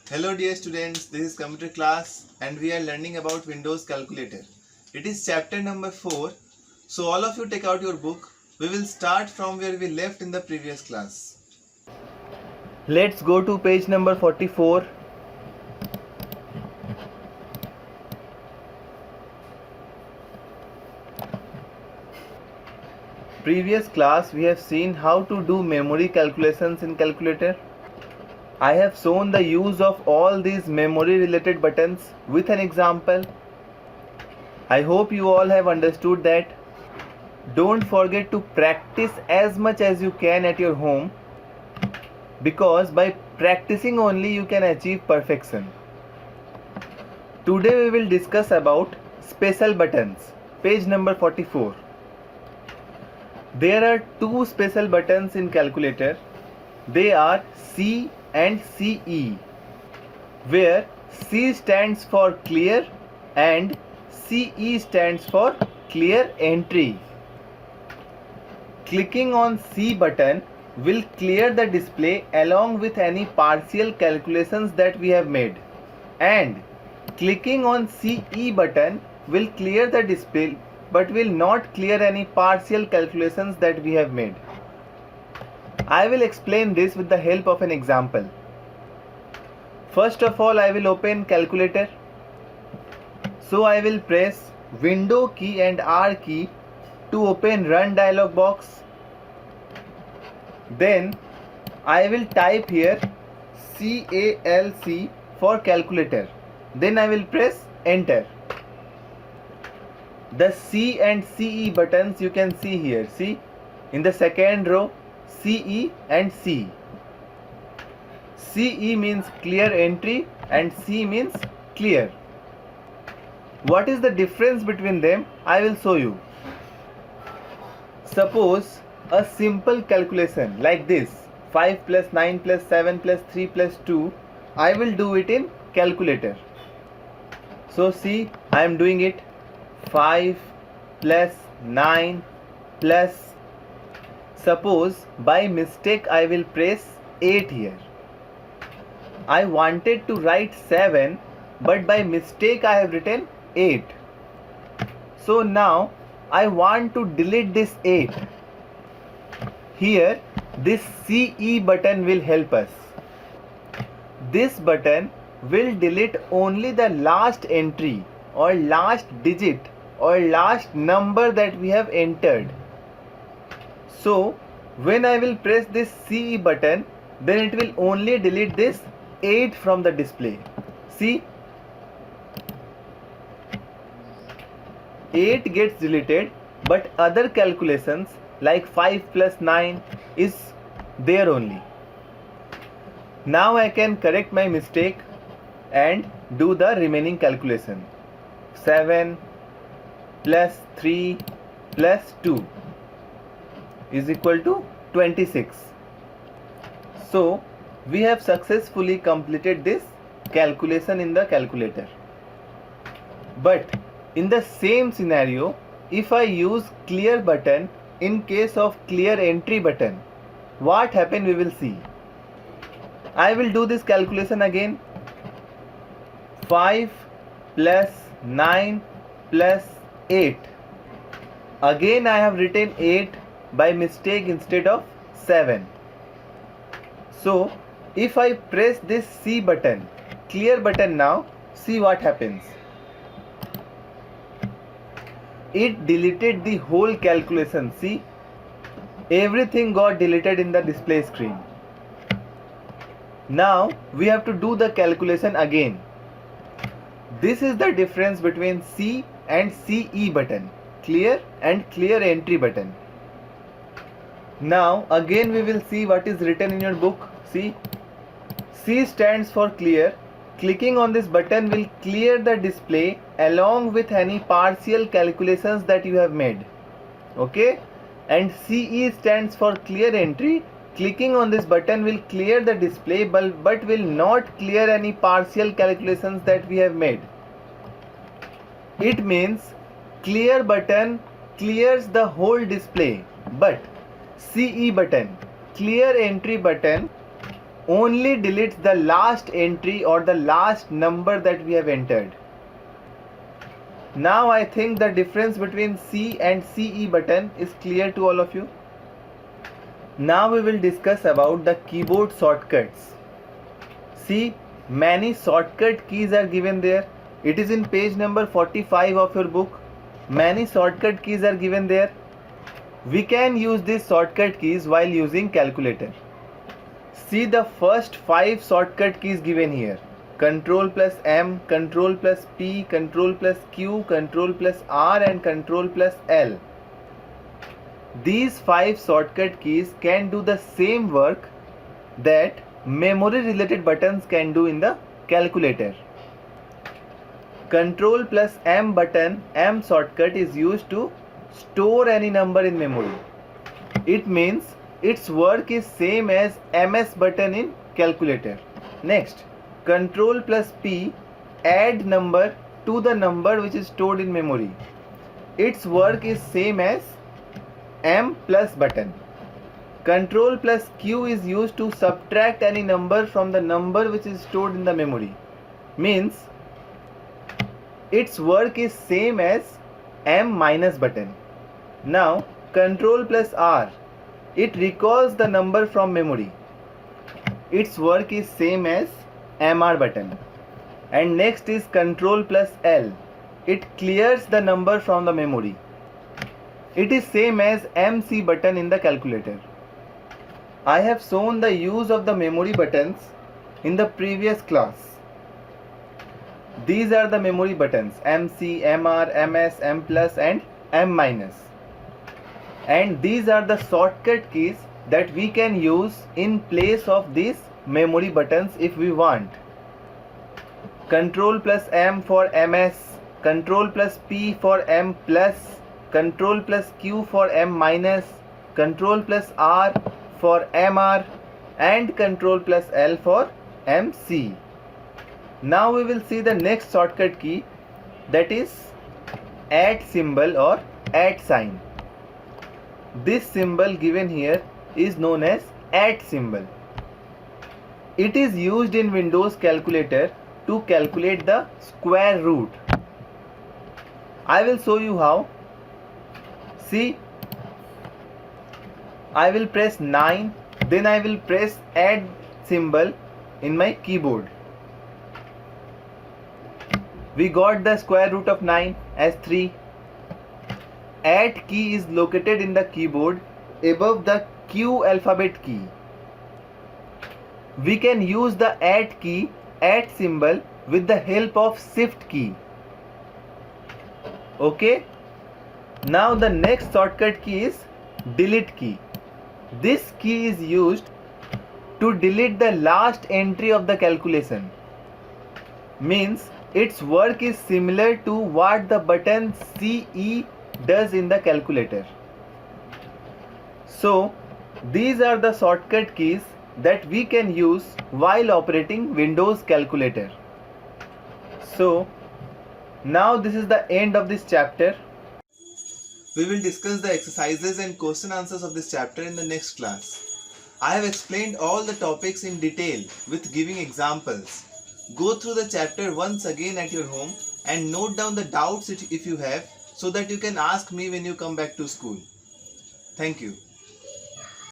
Hello dear students, this is computer class and we are learning about Windows calculator. It is chapter number 4. So all of you take out your book. We will start from where we left in the previous class. Let's go to page number 44. Previous class we have seen how to do memory calculations in calculator. I have shown the use of all these memory related buttons with an example. I hope you all have understood that. Don't forget to practice as much as you can at your home, because by practicing only you can achieve perfection. Today we will discuss about special buttons. Page number 44. There are two special buttons in calculator. They are C and CE, where C stands for clear and CE stands for clear entry. Clicking on C button will clear the display along with any partial calculations that we have made, and clicking on CE button will clear the display but will not clear any partial calculations that we have made. I will explain this with the help of an example. First of all, I will open calculator. So I will press Window key and R key to open Run dialog box. Then I will type here CALC for calculator. Then I will press Enter. The C and CE buttons you can see here. See, in the second row, CE and C. CE means clear entry and C means clear. What is the difference between them? I will show you. Suppose a simple calculation like this: 5 plus 9 plus 7 plus 3 plus 2. I will do it in calculator. So see, I am doing it. 5 plus 9 plus, suppose by mistake I will press 8 here. I wanted to write 7, but by mistake I have written 8. So now I want to delete this 8. Here this CE button will help us. This button will delete only the last entry or last digit or last number that we have entered. So when I will press this CE button, then it will only delete this 8 from the display. See, 8 gets deleted, but other calculations like 5 plus 9 is there only. Now I can correct my mistake and do the remaining calculation. 7 plus 3 plus 2 is equal to 26. So we have successfully completed this calculation in the calculator. But in the same scenario, if I use clear button in case of clear entry button, what happen we will see. I will do this calculation again. 5 plus 9 plus 8. Again I have written 8 by mistake instead of 7. So if I press this C button, clear button now, see what happens. It deleted the whole calculation. See, everything got deleted in the display screen. Now we have to do the calculation again. This is the difference between C and CE button, clear and clear entry button. Now again we will see what is written in your book. See, C stands for clear. Clicking on this button will clear the display along with any partial calculations that you have made. Okay? And CE stands for clear entry. Clicking on this button will clear the display but will not clear any partial calculations that we have made. It means clear button clears the whole display, but CE button, clear entry button, only deletes the last entry or the last number that we have entered. Now I think the difference between C and CE button is clear to all of you. Now we will discuss about the keyboard shortcuts. See, many shortcut keys are given there. It is in page number 45 of your book. Many shortcut keys are given there. We can use these shortcut keys while using calculator. See the first 5 shortcut keys given here. Control plus M, Control plus P, Control plus Q, Control plus R and Control plus L. These 5 shortcut keys can do the same work that memory related buttons can do in the calculator. Control plus M button, M shortcut is used to store any number in memory. It means its work is same as MS button in calculator. Next, Control plus P add number to the number which is stored in memory. Its work is same as M plus button. Control plus Q is used to subtract any number from the number which is stored in the memory. Means its work is same as M minus button. Now Control plus R, it recalls the number from memory. Its work is same as MR button. And next is Control plus L, it clears the number from the memory. It is same as MC button in the calculator. I have shown the use of the memory buttons in the previous class. These are the memory buttons MC, MR, MS, M plus and M minus. And these are the shortcut keys that we can use in place of these memory buttons if we want. Control plus M for MS, Control plus P for M plus, Control plus Q for M minus, Control plus R for MR and Control plus L for MC. Now we will see the next shortcut key, that is @ symbol or @ sign. This symbol given here is known as @ symbol. It is used in Windows calculator to calculate the square root. I will show you how. See, I will press 9, then I will press @ symbol in my keyboard. We got the square root of 9 as 3. @ key is located in the keyboard above the Q alphabet key. We can use the @ key, @ symbol with the help of Shift key. Okay. Now the next shortcut key is delete key. This key is used to delete the last entry of the calculation. Means its work is similar to what the button CE does in the calculator. So these are the shortcut keys that we can use while operating Windows calculator. So now this is the end of this chapter. We will discuss the exercises and question answers of this chapter in the next class. I have explained all the topics in detail with giving examples. Go through the chapter once again at your home and note down the doubts if you have, so that you can ask me when you come back to school. Thank you.